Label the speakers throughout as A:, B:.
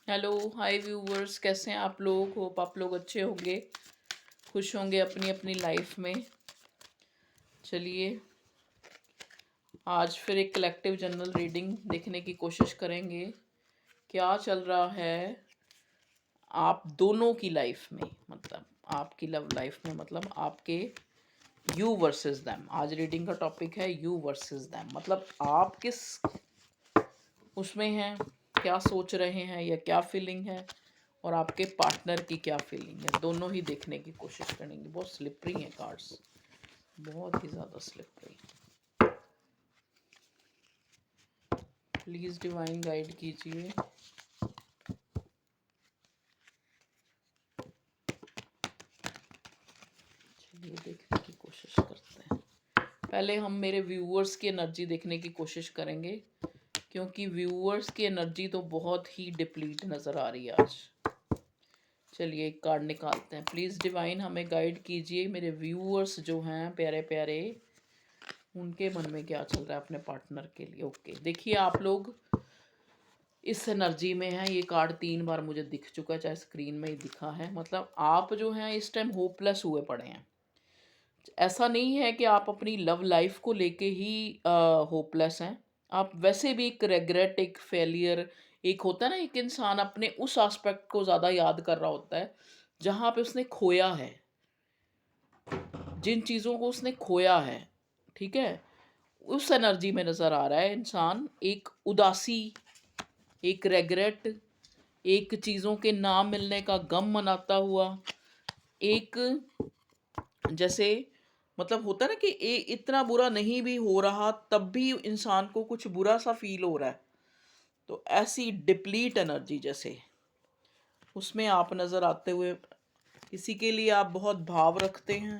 A: Hello hi viewers, कैसे हैं आप लोग। होप आप लोग अच्छे होंगे, खुश होंगे अपनी अपनी लाइफ में। चलिए आज फिर एक कलेक्टिव जनरल रीडिंग देखने की कोशिश करेंगे। क्या चल रहा है आप दोनों की लाइफ में, मतलब आपकी लव लाइफ में, मतलब आपके यू वर्सेस दैम। आज रीडिंग का टॉपिक है यू वर्सेस दैम, मतलब आप किस उसमें हैं, क्या सोच रहे हैं या क्या फीलिंग है, और आपके पार्टनर की क्या फीलिंग है। दोनों ही देखने की कोशिश करेंगे। बहुत स्लिपरी हैं कार्ड्स, बहुत ही ज़्यादा स्लिपरी। प्लीज़ डिवाइन गाइड कीजिए। चलिए देखने की कोशिश करते हैं। पहले हम मेरे व्यूअर्स की एनर्जी देखने की कोशिश करेंगे, क्योंकि व्यूअर्स की एनर्जी तो बहुत ही डिप्लीट नज़र आ रही है आज। चलिए एक कार्ड निकालते हैं। प्लीज़ डिवाइन हमें गाइड कीजिए, मेरे व्यूअर्स जो हैं प्यारे प्यारे, उनके मन में क्या चल रहा है अपने पार्टनर के लिए। ओके, देखिए आप लोग इस एनर्जी में हैं। ये कार्ड 3 बार मुझे दिख चुका है, चाहे स्क्रीन में ही दिखा है। मतलब आप जो हैं इस टाइम होपलेस हुए पड़े हैं। ऐसा नहीं है कि आप अपनी लव लाइफ को लेके ही होपलेस हैं। आप वैसे भी एक रेग्रेट, एक फेलियर, एक होता है ना, एक इंसान अपने उस एस्पेक्ट को ज़्यादा याद कर रहा होता है जहाँ पे उसने खोया है, जिन चीज़ों को उसने खोया है। ठीक है, उस एनर्जी में नज़र आ रहा है इंसान। एक उदासी, एक रेग्रेट, एक चीज़ों के ना मिलने का गम मनाता हुआ, एक जैसे मतलब होता है ना कि इतना बुरा नहीं भी हो रहा तब भी इंसान को कुछ बुरा सा फील हो रहा है। तो ऐसी डिप्लीट एनर्जी जैसे उसमें आप नज़र आते हुए, किसी के लिए आप बहुत भाव रखते हैं,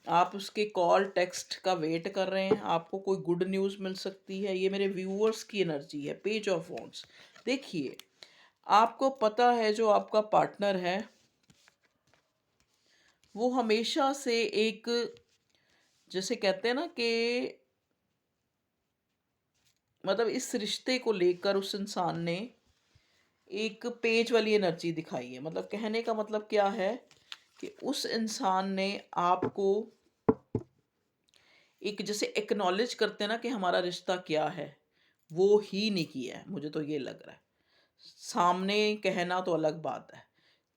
A: आप उसके कॉल टेक्स्ट का वेट कर रहे हैं, आपको कोई गुड न्यूज़ मिल सकती है। ये मेरे व्यूअर्स की एनर्जी है। Page of wands. देखिए आपको पता है जो आपका पार्टनर है वो हमेशा से एक, जैसे कहते हैं ना कि मतलब इस रिश्ते को लेकर उस इंसान ने एक पेज वाली एनर्जी दिखाई है। मतलब कहने का मतलब क्या है कि उस इंसान ने आपको एक जैसे एक्नॉलेज करते हैं ना कि हमारा रिश्ता क्या है, वो ही नहीं किया है। मुझे तो ये लग रहा है। सामने कहना तो अलग बात है,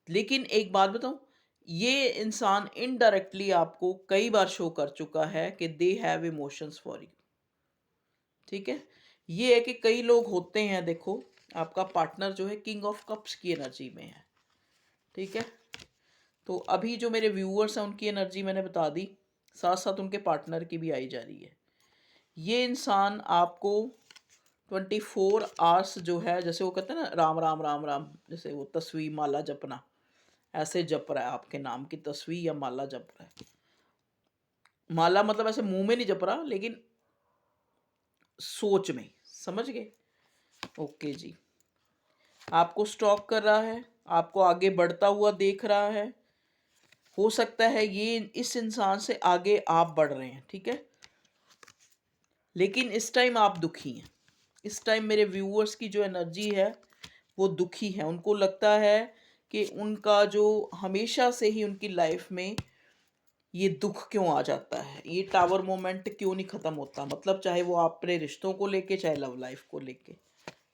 A: लेकिन एक बात बताऊं, ये इंसान इनडायरेक्टली आपको कई बार शो कर चुका है कि they have emotions for you. ठीक है, ये है कि कई लोग होते हैं, देखो आपका पार्टनर जो है किंग ऑफ कप्स की एनर्जी में है। ठीक है, तो अभी जो मेरे व्यूअर्स हैं उनकी एनर्जी मैंने बता दी, साथ साथ उनके पार्टनर की भी आई जा रही है। ये इंसान आपको 24 आवर्स जो है, जैसे वो कहते हैं ना राम राम राम राम, जैसे वो तस्वीर माला जपना, ऐसे जप रहा है। आपके नाम की तस्वीर या माला जप रहा है। माला मतलब ऐसे मुंह में नहीं जप रहा, लेकिन सोच में, समझ गए। ओके जी, आपको स्टॉक कर रहा है, आपको आगे बढ़ता हुआ देख रहा है। हो सकता है ये इस इंसान से आगे आप बढ़ रहे हैं। ठीक है, लेकिन इस टाइम आप दुखी हैं। इस टाइम मेरे व्यूअर्स की जो एनर्जी है वो दुखी है। उनको लगता है कि उनका जो हमेशा से ही उनकी लाइफ में ये दुख क्यों आ जाता है, ये टावर मोमेंट क्यों नहीं ख़त्म होता। मतलब चाहे वो अपने रिश्तों को लेके, चाहे लव लाइफ को लेके।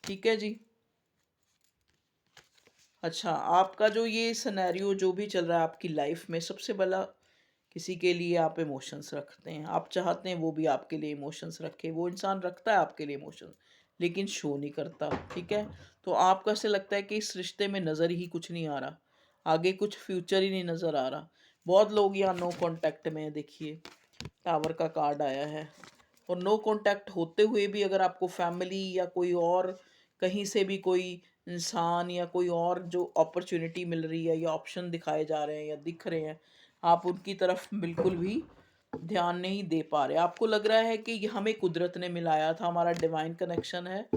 A: ठीक है जी। अच्छा, आपका जो ये सिनेरियो जो भी चल रहा है आपकी लाइफ में, सबसे पहला किसी के लिए आप इमोशंस रखते हैं, आप चाहते हैं वो भी आपके लिए इमोशंस रखे। वो इंसान रखता है आपके लिए इमोशंस, लेकिन शो नहीं करता। ठीक है, तो आपको ऐसे लगता है कि इस रिश्ते में नज़र ही कुछ नहीं आ रहा, आगे कुछ फ्यूचर ही नहीं नज़र आ रहा। बहुत लोग यहाँ नो कांटेक्ट में है। देखिए टावर का कार्ड आया है, और नो कांटेक्ट होते हुए भी अगर आपको फैमिली या कोई और कहीं से भी कोई इंसान या कोई और जो अपॉर्चुनिटी मिल रही है या ऑप्शन दिखाए जा रहे हैं या दिख रहे हैं, आप उनकी तरफ बिल्कुल भी ध्यान नहीं दे पा रहे। आपको लग रहा है कि ये हमें कुदरत ने मिलाया था, हमारा डिवाइन कनेक्शन है,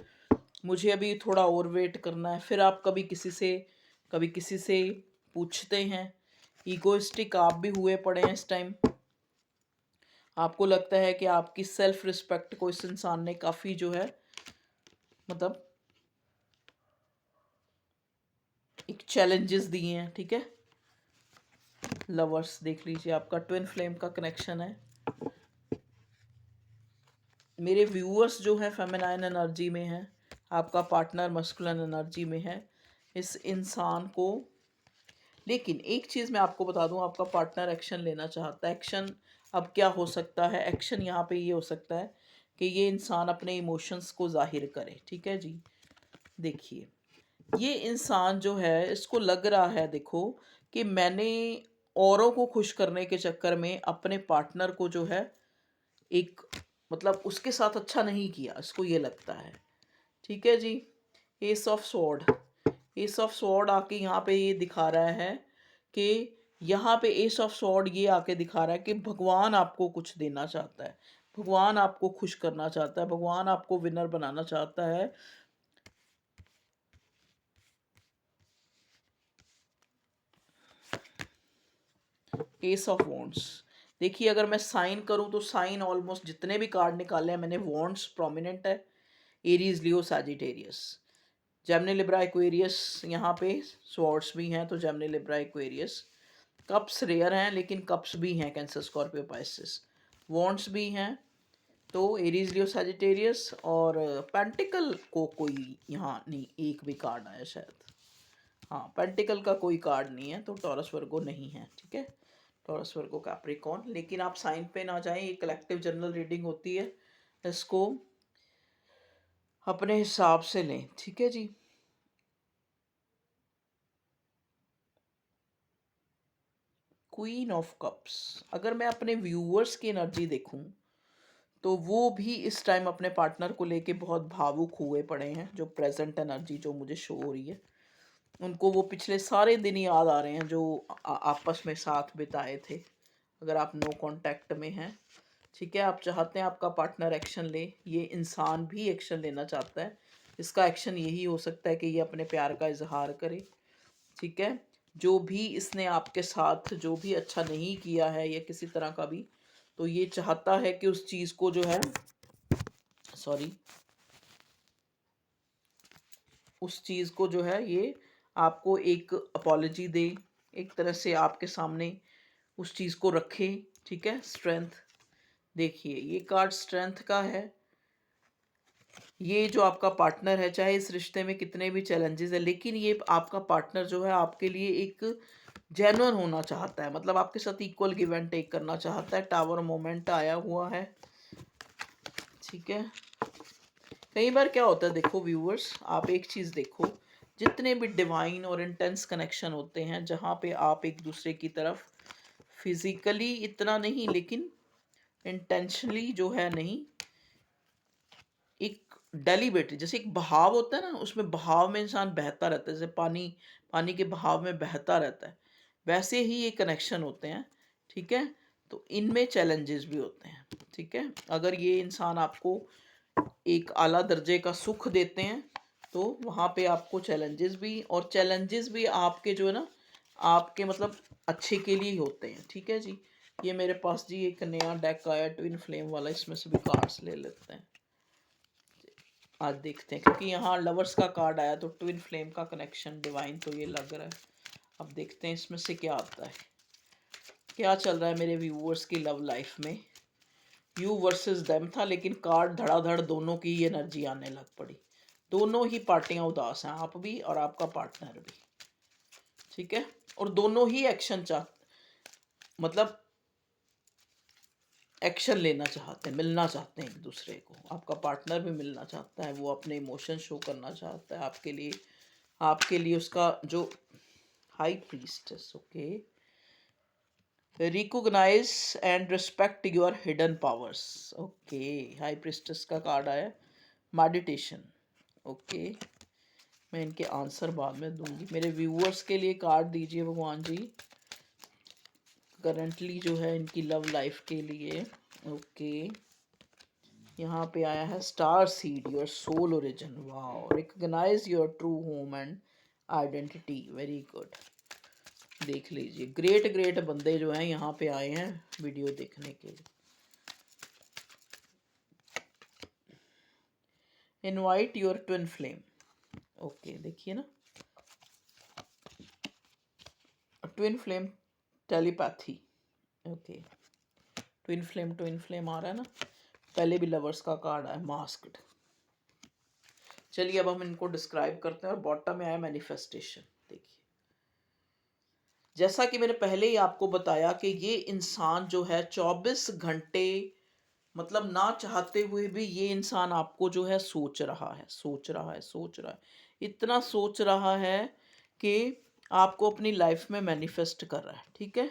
A: मुझे अभी थोड़ा और वेट करना है। फिर आप कभी किसी से पूछते हैं। ईगोइस्टिक आप भी हुए पड़े हैं इस टाइम। आपको लगता है कि आपकी सेल्फ रिस्पेक्ट को इस इंसान ने काफ़ी जो है, मतलब एक चैलेंजेस दिए हैं, ठीक है। लवर्स देख लीजिए, आपका ट्विन फ्लेम का कनेक्शन है। मेरे व्यूअर्स जो हैं फेमिनाइन एनर्जी में हैं, आपका पार्टनर मस्कुलिन एनर्जी में है। इस इंसान को, लेकिन एक चीज़ मैं आपको बता दूं, आपका पार्टनर एक्शन लेना चाहता है। एक्शन अब क्या हो सकता है? एक्शन यहाँ पे ये हो सकता है कि ये इंसान अपने इमोशंस को जाहिर करे, ठीक है जी। देखिए, ये इंसान जो है, इसको लग रहा है, देखो, कि मैंने औरों को खुश करने के चक्कर में अपने पार्टनर को जो है एक, मतलब उसके साथ अच्छा नहीं किया, इसको ये लगता है, ठीक है जी। Ace of sword, ace of sword आके यहाँ पे ये दिखा रहा है कि यहाँ पे एस ऑफ स्वॉर्ड ये आके दिखा रहा है कि भगवान आपको कुछ देना चाहता है, भगवान आपको खुश करना चाहता है, भगवान आपको विनर बनाना चाहता है। एस ऑफ वॉन्ड्स, देखिए अगर मैं साइन करूं तो साइन ऑलमोस्ट जितने भी कार्ड निकाले हैं मैंने, वॉन्ड्स प्रोमिनेंट है, Aries, Leo, Sagittarius, Gemini, Libra, Aquarius, यहाँ पे स्वॉर्ड्स भी हैं तो Gemini, Libra, Aquarius. Cups rare हैं लेकिन कप्स भी हैं, कैंसर, स्कॉर्पियो, पाइसिस। वॉन्ड्स भी हैं तो एरीज, लियो, सैजिटेरियस। और पेंटिकल को कोई यहाँ नहीं, एक भी कार्ड आया शायद, हाँ पेंटिकल का कोई कार्ड नहीं है, तो टॉरस, वर्गो नहीं है, ठीक है। टॉरस, वर्गो, कैप्रिकॉर्न। लेकिन आप साइन पे ना जाएं, ये कलेक्टिव जनरल रीडिंग होती है, इसको अपने हिसाब से लें, ठीक है जी। क्वीन ऑफ कप्स, अगर मैं अपने व्यूअर्स की एनर्जी देखूं तो वो भी इस टाइम अपने पार्टनर को लेके बहुत भावुक हुए पड़े हैं। जो प्रेजेंट एनर्जी जो मुझे शो हो रही है, उनको वो पिछले सारे दिन याद आ रहे हैं जो आपस में साथ बिताए थे। अगर आप नो कांटेक्ट में हैं, ठीक है, आप चाहते हैं आपका पार्टनर एक्शन ले, ये इंसान भी एक्शन लेना चाहता है। इसका एक्शन यही हो सकता है कि ये अपने प्यार का इजहार करे, ठीक है। जो भी इसने आपके साथ जो भी अच्छा नहीं किया है या किसी तरह का भी, तो ये चाहता है कि उस चीज़ को जो है, सॉरी, उस चीज़ को जो है ये आपको एक अपॉलजी दे, एक तरह से आपके सामने उस चीज़ को रखे, ठीक है। स्ट्रेंथ, देखिए ये कार्ड स्ट्रेंथ का है। ये जो आपका पार्टनर है, चाहे इस रिश्ते में कितने भी चैलेंजेस है, लेकिन ये आपका पार्टनर जो है आपके लिए एक जेन्युइन होना चाहता है, मतलब आपके साथ इक्वल गिव एंड टेक करना चाहता है। टावर मोमेंट आया हुआ है, ठीक है। कई बार क्या होता है, देखो व्यूअर्स, आप एक चीज़ देखो, जितने भी डिवाइन और इंटेंस कनेक्शन होते हैं, जहाँ पे आप एक दूसरे की तरफ फिजिकली इतना नहीं लेकिन इंटेंशनली जो है नहीं, एक डेलिबरेटली, जैसे एक बहाव होता है ना, उसमें बहाव में इंसान बहता रहता है, जैसे पानी, पानी के बहाव में बहता रहता है, वैसे ही ये कनेक्शन होते हैं, ठीक है। तो इनमें चैलेंजेस भी होते हैं, ठीक है। अगर ये इंसान आपको एक आला दर्जे का सुख देते हैं तो वहाँ पे आपको चैलेंजेस भी, और चैलेंजेस भी आपके जो है ना, आपके मतलब अच्छे के लिए ही होते हैं, ठीक है जी। ये मेरे पास जी एक नया डेक आया ट्विन फ्लेम वाला, इसमें से भी कार्ड्स ले लेते हैं, आज देखते हैं, क्योंकि यहाँ लवर्स का कार्ड आया तो ट्विन फ्लेम का कनेक्शन डिवाइन तो ये लग रहा है। अब देखते हैं इसमें से क्या आता है, क्या चल रहा है मेरे व्यूअर्स की लव लाइफ में। यू वर्सेस देम था, लेकिन कार्ड धड़ाधड़ दोनों की एनर्जी आने लग पड़ी। दोनों ही पार्टियां उदास हैं, आप भी और आपका पार्टनर भी, ठीक है। और दोनों ही एक्शन मतलब एक्शन लेना चाहते हैं, मिलना चाहते हैं एक दूसरे को। आपका पार्टनर भी मिलना चाहता है, वो अपने इमोशन शो करना चाहता है आपके लिए। आपके लिए उसका जो high priestess, okay, recognize and respect your hidden powers, okay. High priestess का कार्ड आया, मेडिटेशन, ओके। मैं इनके आंसर बाद में दूंगी। मेरे व्यूअर्स के लिए कार्ड दीजिए भगवान जी, करंटली जो है इनकी लव लाइफ के लिए, ओके। यहाँ पे आया है star seed, your soul origin, wow, recognize your true home and identity, very good. देख लीजिए, ग्रेट ग्रेट बंदे जो हैं यहाँ पे आए हैं वीडियो देखने के लिए। Invite your twin flame, okay, देखिए ना, twin flame telepathy. Okay, twin flame आ रहा है ना, पहले भी लवर्स का कार्ड आया, मास्क्ड। चलिए अब हम इनको डिस्क्राइब करते हैं, और बॉटम में आया मैनिफेस्टेशन। देखिए, जैसा कि मैंने पहले ही आपको बताया कि ये इंसान जो है 24 घंटे, मतलब ना चाहते हुए भी ये इंसान आपको जो है सोच रहा है, सोच रहा है, सोच रहा है, इतना सोच रहा है कि आपको अपनी लाइफ में मैनिफेस्ट कर रहा है। ठीक है,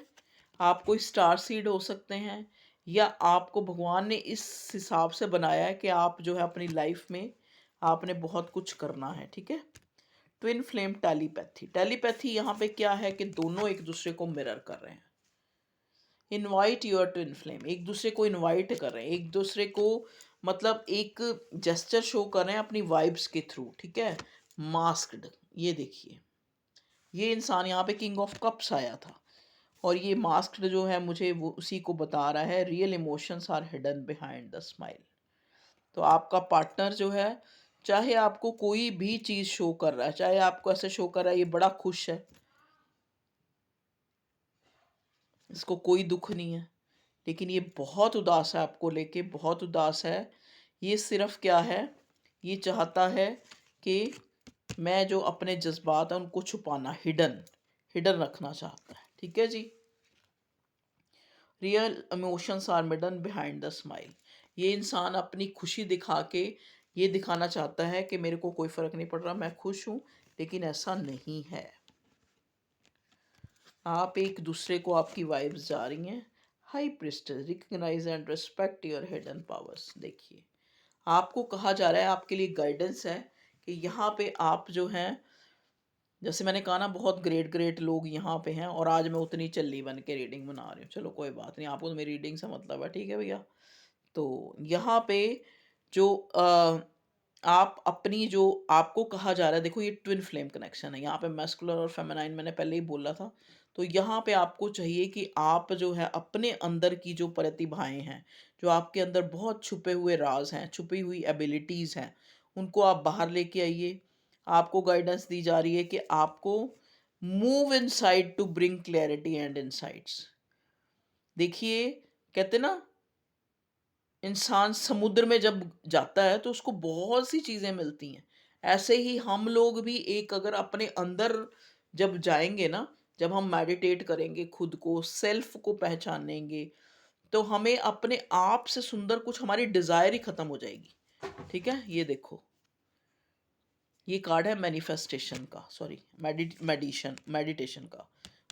A: आप कोई स्टार सीड हो सकते हैं, या आपको भगवान ने इस हिसाब से बनाया है कि आप जो है अपनी लाइफ में आपने बहुत कुछ करना है। ठीक है, ट्विन फ्लेम टेलीपैथी। टेलीपैथी यहाँ पे क्या है कि दोनों एक दूसरे को मिरर कर रहे हैं। इनवाइट योर ट्विन फ्लेम, एक दूसरे को इनवाइट कर रहे हैं, एक दूसरे को मतलब एक जेस्चर शो कर रहे हैं अपनी वाइब्स के थ्रू। ठीक है, मास्क्ड। ये देखिए, ये इंसान यहाँ पे किंग ऑफ कप्स आया था, और ये मास्क्ड जो है मुझे वो उसी को बता रहा है, real emotions are hidden behind the smile. तो आपका पार्टनर जो है, चाहे आपको कोई भी चीज़ शो कर रहा है, चाहे आपको ऐसे शो कर रहा है ये बड़ा खुश है, इसको कोई दुख नहीं है, लेकिन ये बहुत उदास है, आपको लेके बहुत उदास है। ये सिर्फ क्या है, ये चाहता है कि मैं जो अपने जज्बात हैं उनको छुपाना, हिडन हिडन रखना चाहता है। ठीक है जी, real emotions are hidden behind the smile. ये इंसान अपनी खुशी दिखा के ये दिखाना चाहता है कि मेरे को कोई फ़र्क नहीं पड़ रहा, मैं खुश हूँ, लेकिन ऐसा नहीं है। आप एक दूसरे को, आपकी वाइब्स जा रही हैं। High priestess, recognize and respect your hidden powers. देखिए, आपको कहा जा रहा है, आपके लिए गाइडेंस है कि यहाँ पे आप जो हैं, जैसे मैंने कहा ना, बहुत ग्रेट ग्रेट लोग यहाँ पे हैं, और आज मैं उतनी चल्ली बन के रीडिंग बना रही हूँ। चलो कोई बात नहीं, आपको तो मेरी रीडिंग से मतलब है। ठीक है भैया, तो यहाँ पे जो आप अपनी जो आपको कहा जा रहा है, देखो ये ट्विन फ्लेम कनेक्शन है, यहाँ पे मैस्कुलर और फेमिनाइन मैंने पहले ही बोला था। तो यहाँ पे आपको चाहिए कि आप जो है अपने अंदर की जो प्रतिभाएं हैं, जो आपके अंदर बहुत छुपे हुए राज हैं, छुपी हुई एबिलिटीज़ हैं, उनको आप बाहर लेके आइए। आपको गाइडेंस दी जा रही है कि आपको move inside to bring clarity and insights. देखिए, कहते ना, इंसान समुद्र में जब जाता है तो उसको बहुत सी चीज़ें मिलती हैं। ऐसे ही हम लोग भी एक अगर अपने अंदर जब जाएँगे ना, जब हम मेडिटेट करेंगे, खुद को, सेल्फ को पहचानेंगे, तो हमें अपने आप से सुंदर कुछ, हमारी डिज़ायर ही ख़त्म हो जाएगी। ठीक है? ये देखो, ये कार्ड है मैनिफेस्टेशन का, सॉरी मेडिटेशन का।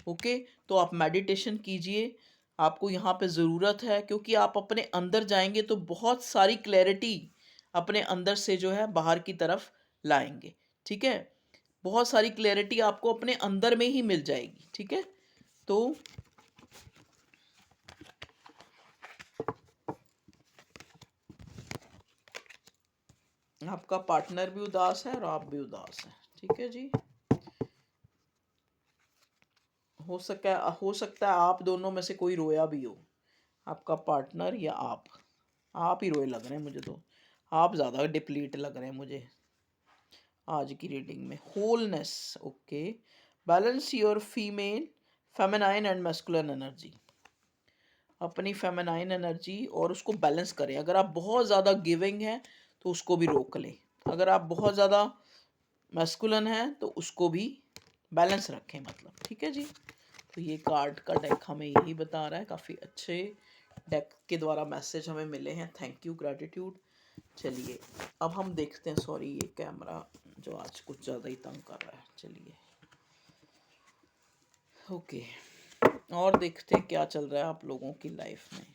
A: ओके, तो आप मेडिटेशन कीजिए, आपको यहाँ पे ज़रूरत है, क्योंकि आप अपने अंदर जाएंगे तो बहुत सारी क्लैरिटी अपने अंदर से जो है बाहर की तरफ लाएंगे। ठीक है, बहुत सारी क्लैरिटी आपको अपने अंदर में ही मिल जाएगी। ठीक है, तो आपका पार्टनर भी उदास है और आप भी उदास हैं। ठीक है जी, हो सकता है आप दोनों में से कोई रोया भी हो, आपका पार्टनर या आप ही रोए लग रहे हैं मुझे तो। आप ज़्यादा डिप्लीट लग रहे हैं मुझे आज की रीडिंग में। Wholeness, okay, balance your female feminine and masculine energy. अपनी फेमिनाइन एनर्जी और उसको बैलेंस करें। अगर आप बहुत ज़्यादा गिविंग हैं तो उसको भी रोक लें, अगर आप बहुत ज़्यादा मैस्कुलिन हैं तो उसको भी बैलेंस रखें, मतलब। ठीक है जी, तो ये कार्ड का डेक हमें यही बता रहा है। काफ़ी अच्छे डेक के द्वारा मैसेज हमें मिले हैं, थैंक यू, ग्रैटिट्यूड। चलिए अब हम देखते हैं, सॉरी ये कैमरा जो आज कुछ ज़्यादा ही तंग कर रहा है। चलिए ओके, और देखते हैं क्या चल रहा है आप लोगों की लाइफ में।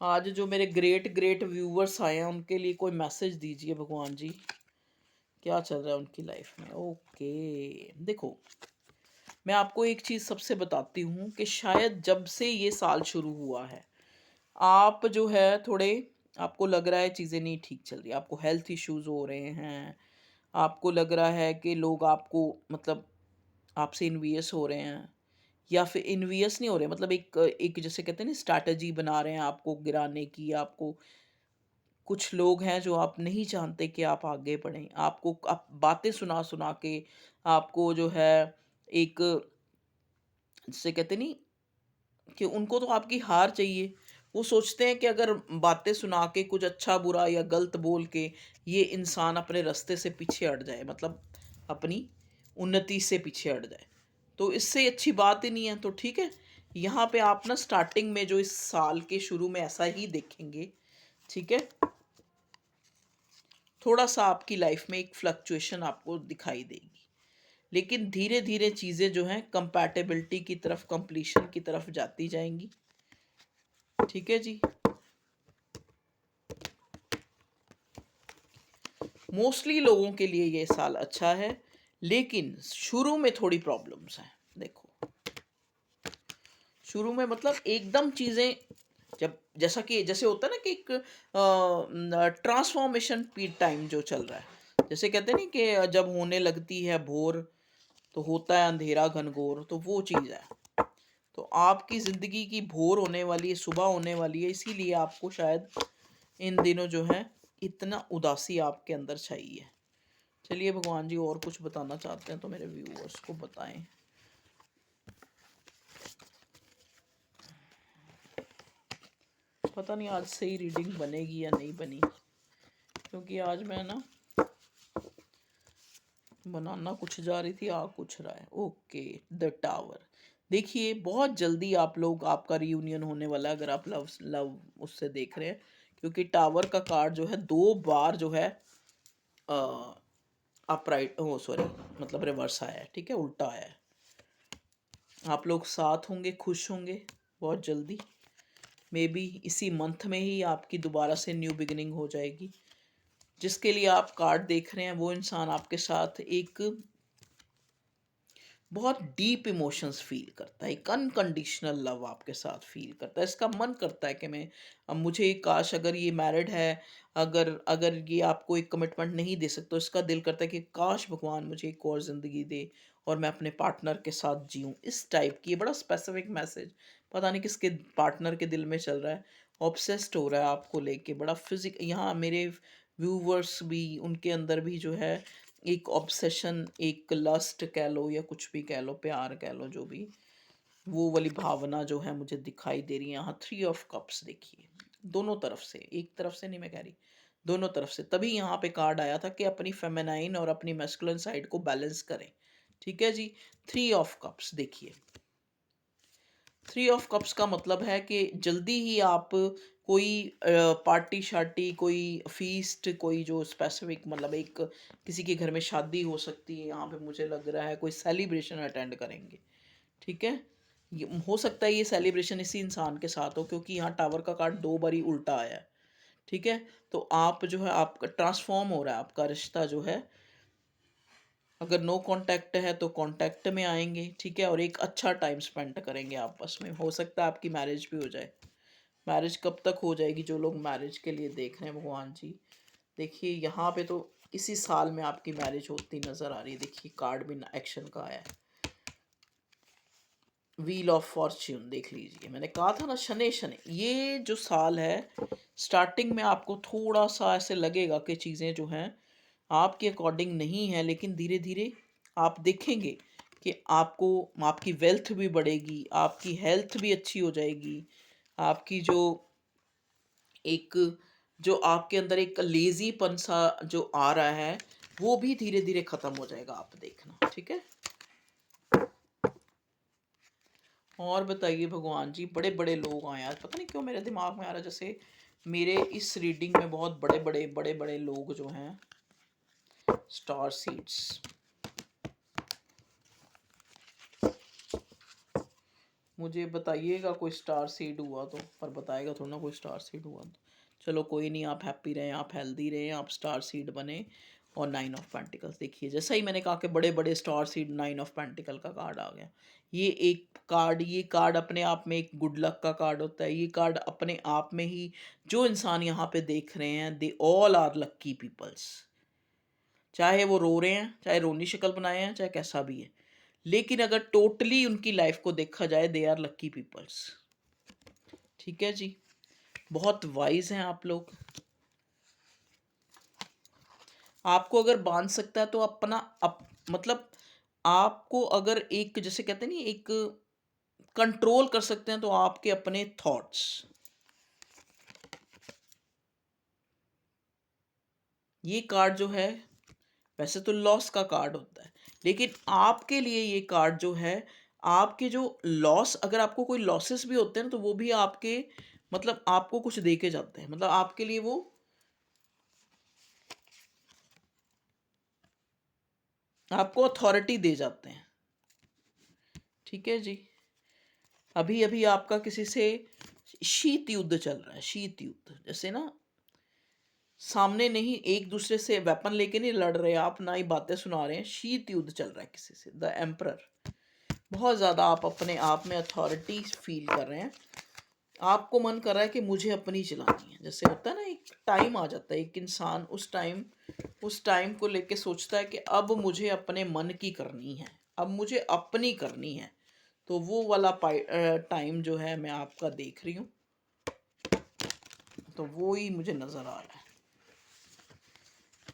A: आज जो मेरे ग्रेट ग्रेट व्यूवर्स आए हैं उनके लिए कोई मैसेज दीजिए भगवान जी, क्या चल रहा है उनकी लाइफ में। ओके, देखो, मैं आपको एक चीज़ सबसे बताती हूँ कि शायद जब से ये साल शुरू हुआ है, आप जो है थोड़े, आपको लग रहा है चीज़ें नहीं ठीक चल रही, आपको हेल्थ इश्यूज हो रहे हैं, आपको लग रहा है कि लोग आपको, मतलब आपसे इन्वियस हो रहे हैं, या फिर इन्वियस नहीं हो रहे, मतलब एक एक जैसे कहते हैं ना स्ट्रैटेजी बना रहे हैं आपको गिराने की। आपको कुछ लोग हैं जो आप नहीं चाहते कि आप आगे बढ़ें, आपको आप बातें सुना सुना के आपको जो है एक, जिसे कहते नहीं कि उनको तो आपकी हार चाहिए। वो सोचते हैं कि अगर बातें सुना के कुछ अच्छा बुरा या गलत बोल के ये इंसान अपने रास्ते से पीछे हट जाए, मतलब अपनी उन्नति से पीछे हट जाए, तो इससे अच्छी बात ही नहीं है। तो ठीक है, यहाँ पे आप ना स्टार्टिंग में जो इस साल के शुरू में ऐसा ही देखेंगे। ठीक है, थोड़ा सा आपकी लाइफ में एक फ्लक्चुएशन आपको दिखाई देगी, लेकिन धीरे धीरे चीज़ें जो हैं कंपैटिबिलिटी की तरफ, कंप्लीशन की तरफ जाती जाएंगी। ठीक है जी, मोस्टली लोगों के लिए ये साल अच्छा है, लेकिन शुरू में थोड़ी प्रॉब्लम्स हैं। देखो, शुरू में मतलब एकदम चीज़ें जब, जैसा कि जैसे होता है ना कि एक ट्रांसफॉर्मेशन टाइम जो चल रहा है, जैसे कहते हैं ना कि जब होने लगती है भोर तो होता है अंधेरा घनघोर, तो वो चीज़ है। तो आपकी ज़िंदगी की भोर होने वाली है, सुबह होने वाली है, इसीलिए आपको शायद इन दिनों जो है इतना उदासी आपके अंदर छाई है। चलिए, भगवान जी और कुछ बताना चाहते हैं तो मेरे व्यूअर्स को बताएं। पता नहीं आज सही रीडिंग बनेगी या नहीं बनी, क्योंकि आज मैं ना बनाना कुछ जा रही थी, आ कुछ रहा है। Okay, the tower. देखिए, बहुत जल्दी आप लोग, आपका रियूनियन होने वाला है अगर आप लव लव उससे देख रहे हैं, क्योंकि टावर का कार्ड जो है 2 बार जो है अपराइट, ओ सॉरी, मतलब रिवर्स आया है। ठीक है, उल्टा आया है। आप लोग साथ होंगे, खुश होंगे बहुत जल्दी। मे बी इसी मंथ में ही आपकी दोबारा से न्यू बिगिनिंग हो जाएगी। जिसके लिए आप कार्ड देख रहे हैं वो इंसान आपके साथ एक बहुत डीप इमोशंस फील करता है, एक अनकंडीशनल लव आपके साथ फील करता है। इसका मन करता है कि मैं, अब मुझे काश अगर ये मैरिड है, अगर अगर ये आपको एक कमिटमेंट नहीं दे सकता, तो इसका दिल करता है कि काश भगवान मुझे एक और ज़िंदगी दे और मैं अपने पार्टनर के साथ जीऊँ। इस टाइप की, ये बड़ा स्पेसिफिक मैसेज, पता नहीं किसके पार्टनर के दिल में चल रहा है। ऑब्सेस्ड हो रहा है आपको लेके, बड़ा फिजिक, यहाँ मेरे व्यूवर्स भी, उनके अंदर भी जो है एक ऑब्सेशन, एक लस्ट कह लो या कुछ भी कह लो, प्यार कह लो, जो भी, वो वाली भावना जो है मुझे दिखाई दे रही है यहाँ। 3 ऑफ कप्स देखिए, दोनों तरफ से, एक तरफ से नहीं मैं कह रही, दोनों तरफ से। तभी यहाँ पे कार्ड आया था कि अपनी फेमिनाइन और अपनी मैस्कुलिन साइड को बैलेंस करें। ठीक है जी, 3 ऑफ कप्स देखिए। 3 ऑफ कप्स का मतलब है कि जल्दी ही आप कोई पार्टी शार्टी, कोई फीस्ट, कोई जो स्पेसिफिक, मतलब एक किसी के घर में शादी हो सकती है, यहाँ पे मुझे लग रहा है कोई सेलिब्रेशन अटेंड करेंगे। ठीक है, ये हो सकता है ये सेलिब्रेशन इसी इंसान के साथ हो, क्योंकि यहाँ टावर का कार्ड 2 बारी उल्टा आया है। ठीक है, तो आप जो है, आपका ट्रांसफॉर्म हो रहा है, आपका रिश्ता जो है, अगर नो कांटेक्ट है तो कांटेक्ट में आएंगे। ठीक है, और एक अच्छा टाइम स्पेंड करेंगे आपस में। हो सकता है आपकी मैरिज भी हो जाए। मैरिज कब तक हो जाएगी, जो लोग मैरिज के लिए देख रहे हैं भगवान जी, देखिए यहाँ पे तो इसी साल में आपकी मैरिज होती नज़र आ रही है। देखिए, कार्ड भी एक्शन का आया है, व्हील ऑफ फॉर्च्यून देख लीजिए। मैंने कहा था ना, शनि शनि, ये जो साल है, स्टार्टिंग में आपको थोड़ा सा ऐसे लगेगा कि चीज़ें जो हैं आपके अकॉर्डिंग नहीं है, लेकिन धीरे धीरे आप देखेंगे कि आपको, आपकी वेल्थ भी बढ़ेगी, आपकी हेल्थ भी अच्छी हो जाएगी, आपकी जो एक, जो आपके अंदर एक लेजीपन सा जो आ रहा है, वो भी धीरे धीरे खत्म हो जाएगा, आप देखना। ठीक है, और बताइए भगवान जी, बड़े बड़े लोग आए आज, पता नहीं क्यों मेरे दिमाग में आ रहा है, जैसे मेरे इस रीडिंग में बहुत बड़े बड़े लोग जो हैं, स्टार सीड्स। मुझे बताइएगा कोई स्टार सीड हुआ तो, पर बताएगा थोड़ा ना कोई स्टार सीड हुआ तो। चलो कोई नहीं, आप हैप्पी रहें, आप हेल्दी रहें, आप स्टार सीड बने। और 9 ऑफ पेंटिकल्स देखिए, जैसा ही मैंने कहा कि बड़े बड़े स्टार सीड, 9 ऑफ पेंटिकल का कार्ड आ गया। ये एक कार्ड, ये कार्ड अपने आप में एक गुड लक का कार्ड होता है। ये कार्ड अपने आप में ही, जो इंसान यहाँ पे देख रहे हैं, they all are lucky peoples. चाहे वो रो रहे हैं, चाहे रोनी शक्ल बनाए हैं, चाहे कैसा भी है, लेकिन अगर टोटली उनकी लाइफ को देखा जाए, दे आर लकी पीपल्स। ठीक है जी, बहुत वाइज हैं आप लोग। आपको अगर बांध सकता है तो मतलब आपको अगर एक, जैसे कहते हैं नहीं, एक कंट्रोल कर सकते हैं तो आपके अपने थॉट्स। ये कार्ड जो है, वैसे तो लॉस का कार्ड होता है, लेकिन आपके लिए ये कार्ड जो है, आपके जो लॉस, अगर आपको कोई लॉसेस भी होते हैं तो वो भी आपके, मतलब आपको कुछ दे के जाते हैं, मतलब आपके लिए वो आपको अथॉरिटी दे जाते हैं। ठीक है जी। अभी अभी आपका किसी से शीत युद्ध चल रहा है, शीत युद्ध, जैसे ना सामने नहीं, एक दूसरे से वेपन लेके नहीं लड़ रहे आप, ना ही बातें सुना रहे हैं, शीत युद्ध चल रहा है किसी से। द एम्परर, बहुत ज़्यादा आप अपने आप में अथॉरिटी फील कर रहे हैं। आपको मन कर रहा है कि मुझे अपनी चलानी है, जैसे होता है ना, एक टाइम आ जाता है, एक इंसान उस टाइम को लेके सोचता है कि अब मुझे अपने मन की करनी है, अब मुझे अपनी करनी है। तो वो वाला टाइम जो है मैं आपका देख रही हूँ, तो वो ही मुझे नज़र आ रहा है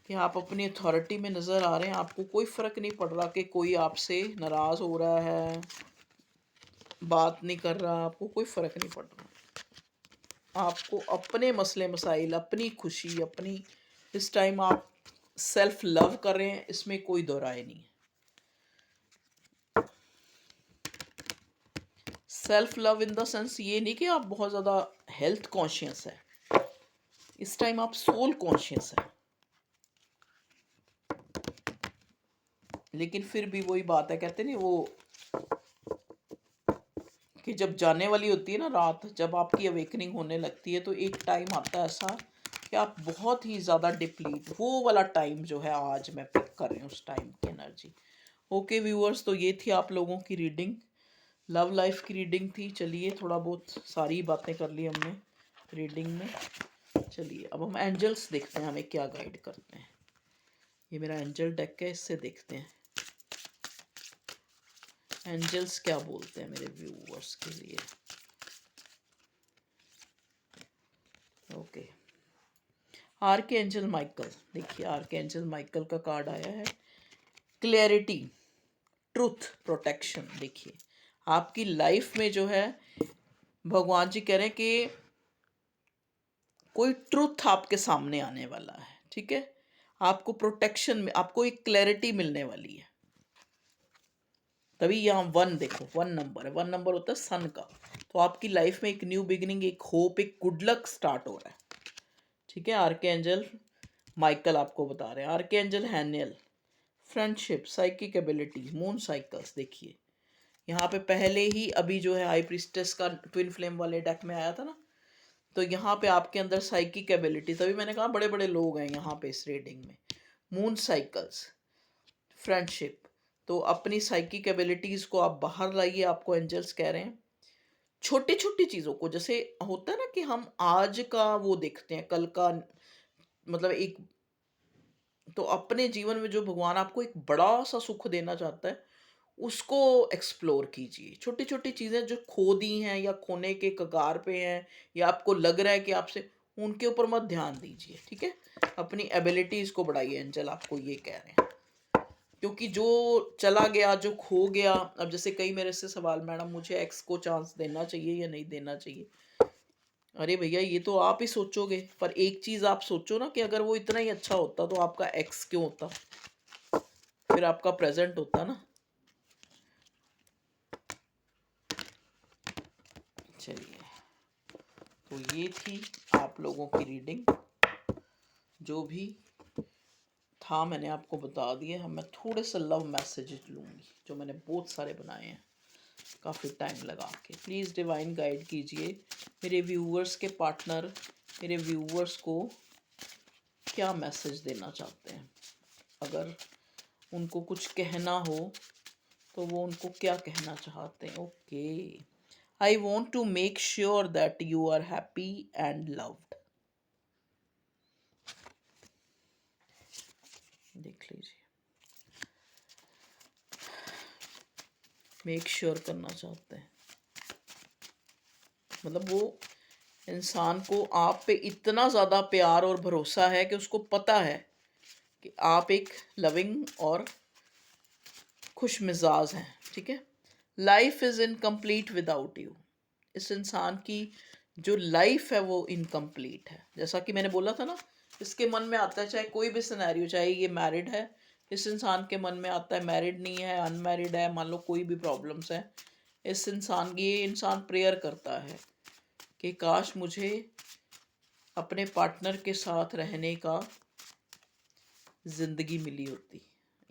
A: कि आप अपनी अथॉरिटी में नज़र आ रहे हैं। आपको कोई फ़र्क नहीं पड़ रहा कि कोई आपसे नाराज़ हो रहा है, बात नहीं कर रहा, आपको कोई फ़र्क नहीं पड़ रहा। आपको अपने मसले मसाइल, अपनी खुशी, अपनी, इस टाइम आप सेल्फ लव कर रहे हैं, इसमें कोई दो राय नहीं है। Self love in the sense ये नहीं कि आप बहुत ज़्यादा हेल्थ कॉन्शियस है, इस टाइम आप सोल कॉन्शियस है। लेकिन फिर भी वही बात है, कहते नहीं वो, कि जब जाने वाली होती है ना रात, जब आपकी अवेकनिंग होने लगती है, तो एक टाइम आता है ऐसा कि आप बहुत ही ज़्यादा डिप्लीट, वो वाला टाइम जो है आज मैं पिक कर रही हूँ, उस टाइम की एनर्जी। ओके व्यूअर्स, तो ये थी आप लोगों की रीडिंग, लव लाइफ की रीडिंग थी। चलिए, थोड़ा बहुत सारी बातें कर ली हमने रीडिंग में। चलिए अब हम एंजल्स देखते हैं, हमें क्या गाइड करते हैं। ये मेरा एंजल डेक है, इससे देखते हैं एंजल्स क्या बोलते हैं मेरे व्यूअर्स के लिए। ओके, आर के एंजल माइकल, देखिए आर के एंजल माइकल का कार्ड आया है, क्लैरिटी, ट्रुथ, प्रोटेक्शन। देखिए आपकी लाइफ में जो है, भगवान जी कह रहे हैं कि कोई ट्रुथ आपके सामने आने वाला है। ठीक है, आपको प्रोटेक्शन में, आपको एक क्लैरिटी मिलने वाली है। तभी यहाँ वन देखो, वन नंबर है, वन नंबर होता है सन का। तो आपकी लाइफ में एक न्यू बिगिनिंग, एक होप, एक गुड लक स्टार्ट हो रहा है। ठीक है, आर के एंजल माइकल आपको बता रहे हैं। Archangel Haniel, friendship, psychic abilities, moon cycles. देखिए यहाँ पे पहले ही अभी जो है हाई प्रिस्टेस का ट्विन फ्लेम वाले डेक में आया था ना, तो यहाँ पे आपके अंदर साइकिक एबिलिटी, तभी मैंने कहा बड़े बड़े लोग हैं यहाँ पे इस रीडिंग में। मून साइकिल्स, फ्रेंडशिप, तो अपनी साइकिक एबिलिटीज़ को आप बाहर लाइए, आपको एंजल्स कह रहे हैं। छोटी छोटी चीज़ों को, जैसे होता है ना कि हम आज का वो देखते हैं, कल का मतलब एक, तो अपने जीवन में जो भगवान आपको एक बड़ा सा सुख देना चाहता है, उसको एक्सप्लोर कीजिए। छोटी छोटी चीज़ें जो खो दी हैं या खोने के कगार पे हैं, या आपको लग रहा है कि आपसे, उनके ऊपर मत ध्यान दीजिए। ठीक है, अपनी एबिलिटीज़ को बढ़ाइए, एंजल आपको ये कह रहे हैं। क्योंकि जो चला गया, जो खो गया, अब जैसे कई मेरे से सवाल, मैडम मुझे एक्स को चांस देना चाहिए या नहीं देना चाहिए। अरे भैया, ये तो आप ही सोचोगे, पर एक चीज़ आप सोचो ना, कि अगर वो इतना ही अच्छा होता तो आपका एक्स क्यों होता, फिर आपका प्रेजेंट होता ना। चलिए, तो ये थी आप लोगों की रीडिंग, जो भी था मैंने आपको बता दिया। हम मैं थोड़े से लव मैसेजेस लूँगी, जो मैंने बहुत सारे बनाए हैं काफ़ी टाइम लगा के। प्लीज़ डिवाइन गाइड कीजिए मेरे व्यूअर्स के पार्टनर, मेरे व्यूअर्स को क्या मैसेज देना चाहते हैं। अगर उनको कुछ कहना हो तो वो उनको क्या कहना चाहते हैं। Okay, I want to make sure that you are happy and loved. देख लीजिए, मेक श्योर करना चाहते हैं। मतलब वो इंसान को आप पे इतना ज़्यादा प्यार और भरोसा है कि उसको पता है कि आप एक लविंग और खुश मिजाज हैं, ठीक है। Life is incomplete without you. इस इंसान की जो लाइफ है वो इनकम्प्लीट है। जैसा कि मैंने बोला था ना, इसके मन में आता है, चाहे कोई भी सिनेरियो, चाहे ये मैरिड है, इस इंसान के मन में आता है, मैरिड नहीं है, अनमैरिड है, मान लो कोई भी प्रॉब्लम्स है, इस इंसान की, ये इंसान प्रेयर करता है कि काश मुझे अपने पार्टनर के साथ रहने का ज़िंदगी मिली होती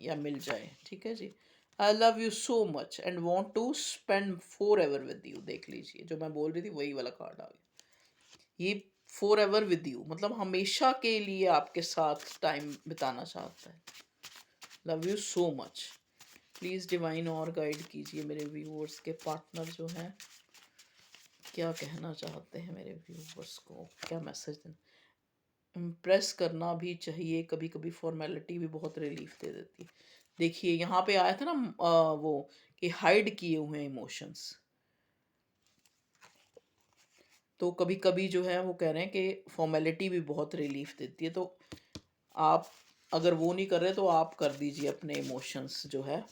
A: या मिल जाए, ठीक है जी। I love you so much and want to spend forever with you. देख लीजिए, जो मैं बोल रही थी वही वाला कार्ड आ गया। ये फोर एवर विद यू मतलब हमेशा के लिए आपके साथ टाइम बिताना चाहता है। Love you so much. Please divine और गाइड कीजिए मेरे व्यूअर्स के पार्टनर जो हैं, क्या कहना चाहते हैं मेरे व्यूअर्स को, क्या मैसेज दें। इम्प्रेस करना भी चाहिए, कभी कभी फॉर्मेलिटी भी बहुत रिलीफ दे देती है। देखिए यहाँ पे आया था ना वो कि हाइड किए हुए इमोशंस, तो कभी कभी जो है वो कह रहे हैं कि फॉर्मेलिटी भी बहुत रिलीफ देती है। तो आप अगर वो नहीं कर रहे तो आप कर दीजिए अपने इमोशंस जो है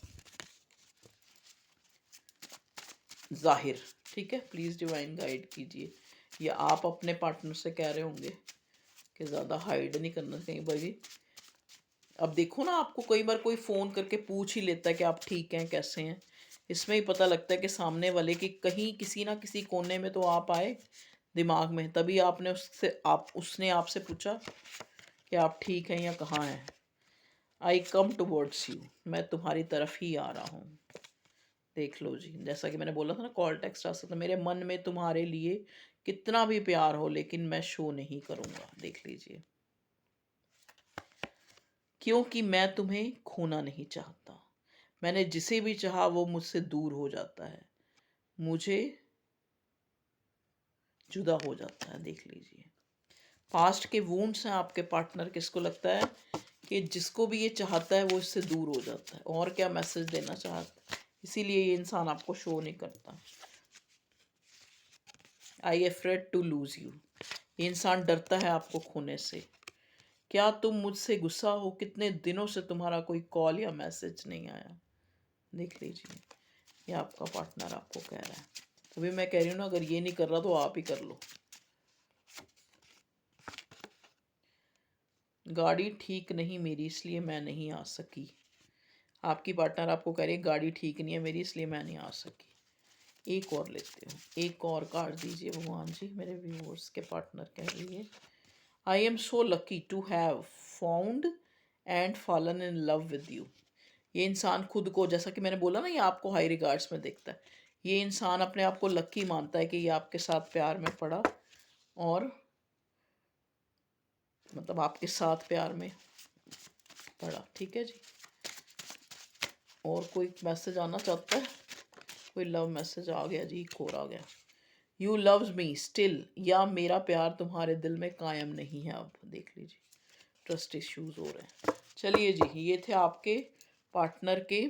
A: जाहिर, ठीक है। प्लीज़ डिवाइन गाइड कीजिए। या आप अपने पार्टनर से कह रहे होंगे कि ज़्यादा हाइड नहीं करना कहीं भाई। अब देखो ना, आपको कई बार कोई फ़ोन करके पूछ ही लेता है कि आप ठीक हैं, कैसे हैं। इसमें ही पता लगता है कि सामने वाले की कहीं किसी ना किसी कोने में तो आप आए दिमाग में, तभी आपने उसने आपसे पूछा कि आप ठीक हैं या कहाँ हैं। आई कम टुवर्ड्स यू, मैं तुम्हारी तरफ ही आ रहा हूँ। देख लो जी, जैसा कि मैंने बोला था ना, कॉल टेक्स्ट आ सकता, मेरे मन में तुम्हारे लिए कितना भी प्यार हो लेकिन मैं शो नहीं करूँगा। देख लीजिए, क्योंकि मैं तुम्हें खोना नहीं चाहता। मैंने जिसे भी चाहा वो मुझसे दूर हो जाता है, मुझे जुदा हो जाता है। देख लीजिए, पास्ट के वूंड्स हैं आपके पार्टनर, किसको लगता है कि जिसको भी ये चाहता है वो इससे दूर हो जाता है। और क्या मैसेज देना चाहता है, इसीलिए ये इंसान आपको शो नहीं करता। आई एफ्रेड टू लूज यू, ये इंसान डरता है आपको खोने से। क्या तुम मुझसे गुस्सा हो, कितने दिनों से तुम्हारा कोई कॉल या मैसेज नहीं आया। देख लीजिए, ये आपका पार्टनर आपको कह रहा है। तभी मैं कह रही हूँ ना, अगर ये नहीं कर रहा तो आप ही कर लो। गाड़ी ठीक नहीं मेरी इसलिए मैं नहीं आ सकी। आपकी पार्टनर आपको कह रही है गाड़ी ठीक नहीं है मेरी इसलिए मैं नहीं आ सकी। एक और लेते हो, एक और कार्ड दीजिए भगवान जी मेरे व्यूअर्स के पार्टनर कह रही है। I am so lucky to have found and fallen in love with you. ये इंसान खुद को, जैसा कि मैंने बोला ना, ये आपको हाई रिगार्ड्स में देखता है। ये इंसान अपने आप को लकी मानता है कि ये आपके साथ प्यार में पड़ा और मतलब आपके साथ प्यार में पड़ा, ठीक है जी। और कोई मैसेज आना चाहता है, कोई लव मैसेज आ गया जी, एक और आ गया। यू लव्स मी स्टिल, या मेरा प्यार तुम्हारे दिल में कायम नहीं है अब। देख लीजिए, ट्रस्ट इश्यूज हो रहे हैं। चलिए जी, ये थे आपके पार्टनर के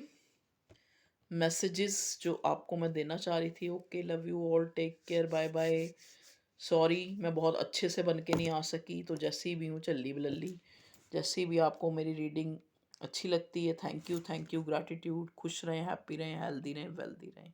A: मैसेजेस जो आपको मैं देना चाह रही थी। Okay, love you all, take care, bye bye. Sorry मैं बहुत अच्छे से बन के नहीं आ सकी, तो जैसी भी हूँ चल्ली बल्ली। जैसी भी आपको मेरी रीडिंग अच्छी लगती है, थैंक यू, ग्रैटिट्यूड। खुश रहें, हैप्पी रहें, हेल्दी रहें, वेल्दी रहें।